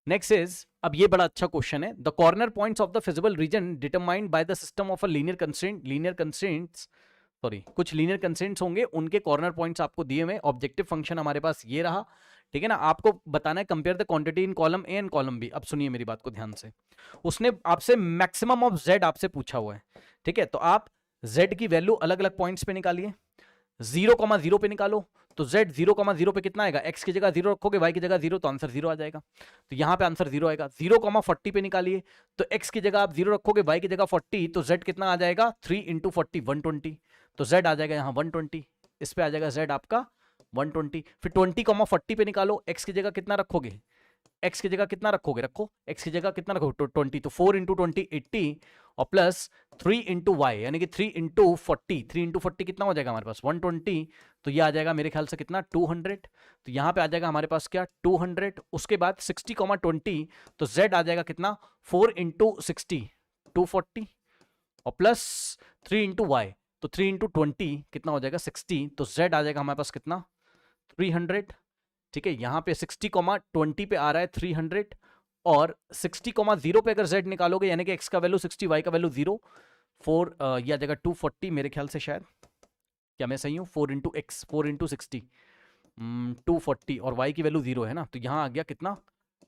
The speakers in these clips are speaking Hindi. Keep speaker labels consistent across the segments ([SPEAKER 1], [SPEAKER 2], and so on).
[SPEAKER 1] नेक्स्ट इज, अब ये बड़ा अच्छा क्वेश्चन है, the corner points of the feasible region determined by the system of a linear constraints sorry कुछ लीनियर कंस्ट्रेंट्स होंगे, उनके कॉर्नर पॉइंट्स आपको दिए हुए। ऑब्जेक्टिव फंक्शन हमारे पास ये रहा, ठीक है ना। आपको बताना है compare the quantity in column A and column B. अब सुनिए मेरी बात को ध्यान से, उसने आपसे मैक्सिमम ऑफ जेड आपसे पूछा हुआ है, ठीक है। तो आप जेड की वैल्यू अलग अलग पॉइंट्स पे निकालिए, 0,0 पे निकालो, तो z 0,0 पे कितना आएगा, x की जगह 0 रखोगे, y की जगह 0, तो आंसर 0 आ जाएगा। तो यहां पे आंसर 0 आएगा। 0,40 पे निकालिए, तो x की जगह आप 0 रखोगे, y की जगह 40, तो z कितना आ जाएगा, 3 इंटू 40 120, तो z आ जाएगा यहाँ 120। इस पे आ जाएगा z आपका 120। फिर 20,40 पे निकालो, x की जगह कितना रखोगे, x की जगह कितना रखोगे, रखो x की जगह कितना रखोगे 20, तो 4 इंटू 20 80, और प्लस 3 इंटू वाई यानी कि 3 इंटू 40, 3 इंटू 40 कितना हो जाएगा हमारे पास 120, तो ये आ जाएगा मेरे ख्याल से कितना 200। तो यहाँ पे आ जाएगा हमारे पास क्या 200। उसके बाद 60,20, तो z आ जाएगा कितना 4 इंटू 60 240, और प्लस 3 इंटू वाई, तो 3 इंटू 20 कितना हो जाएगा 60, तो z आ जाएगा हमारे पास कितना 300, ठीक है। यहां पे 60,20 पे आ रहा है 300, और 60,0 पे अगर z निकालोगे यानी कि x का वैल्यू 60, y का वैल्यू 0, 4 ये आ जाएगा 240 मेरे ख्याल से, शायद क्या मैं सही हूं, 4 इंटू एक्स 4 इंटू 60 240, और y की वैल्यू 0 है ना, तो यहां आ गया कितना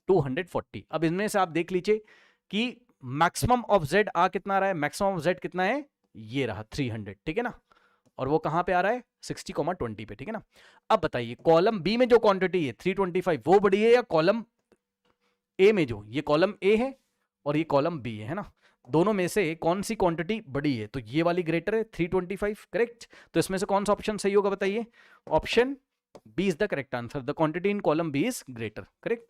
[SPEAKER 1] 240। अब इनमें से आप देख लीजिए कि मैक्सिमम ऑफ z आ कितना रहा है, मैक्सिमम ऑफ z कितना है, ये रहा 300, ठीक है ना, और वो कहां पे आ रहा है 60,20 पे, ठीक है ना। अब बताइए कॉलम बी में जो क्वांटिटी है 325 वो बड़ी है, या कॉलम ए में जो, ये कॉलम ए है और ये कॉलम बी है ना, दोनों में से कौन सी क्वांटिटी बड़ी है, तो ये वाली ग्रेटर है 325, करेक्ट। तो इसमें से कौन सा ऑप्शन सही होगा बताइए, option B is the correct answer, the quantity in column B is greater, correct.